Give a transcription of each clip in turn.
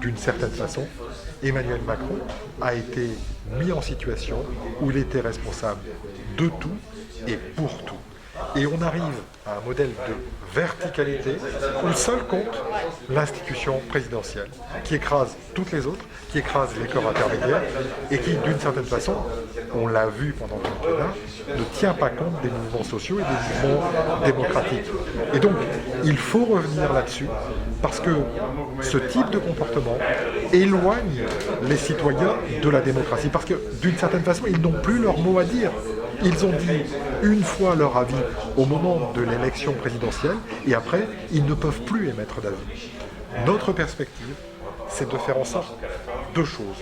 d'une certaine façon, Emmanuel Macron a été mis en situation où il était responsable de tout et pour tout. Et on arrive à un modèle de verticalité où seul compte l'institution présidentielle, qui écrase toutes les autres, qui écrase les corps intermédiaires et qui, d'une certaine façon, on l'a vu pendant le quinquennat, ne tient pas compte des mouvements sociaux et des mouvements démocratiques. Et donc, il faut revenir là-dessus parce que ce type de comportement éloigne les citoyens de la démocratie. Parce que, d'une certaine façon, ils n'ont plus leur mot à dire. Ils ont dit une fois leur avis au moment de l'élection présidentielle et après, ils ne peuvent plus émettre d'avis. Notre perspective, c'est de faire en sorte deux choses.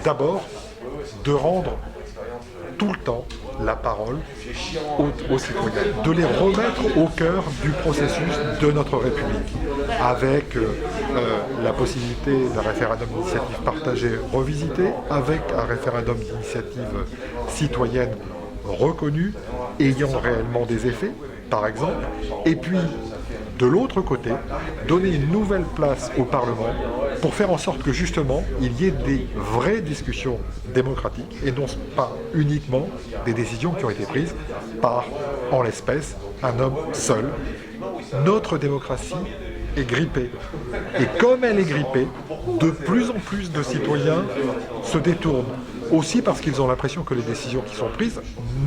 D'abord, de rendre tout le temps la parole aux citoyens, de les remettre au cœur du processus de notre République, avec la possibilité d'un référendum d'initiative partagée revisité, avec un référendum d'initiative citoyenne reconnu, ayant réellement des effets, par exemple, et puis, de l'autre côté, donner une nouvelle place au Parlement pour faire en sorte que, justement, il y ait des vraies discussions démocratiques et non pas uniquement des décisions qui ont été prises par, en l'espèce, un homme seul. Notre démocratie est grippée. Et comme elle est grippée, de plus en plus de citoyens se détournent. Aussi parce qu'ils ont l'impression que les décisions qui sont prises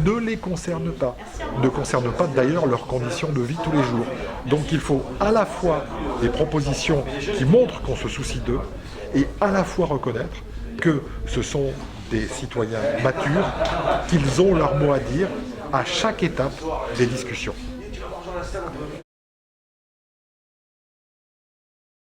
ne les concernent pas. Ne concernent pas d'ailleurs leurs conditions de vie tous les jours. Donc il faut à la fois des propositions qui montrent qu'on se soucie d'eux et à la fois reconnaître que ce sont des citoyens matures, qu'ils ont leur mot à dire à chaque étape des discussions.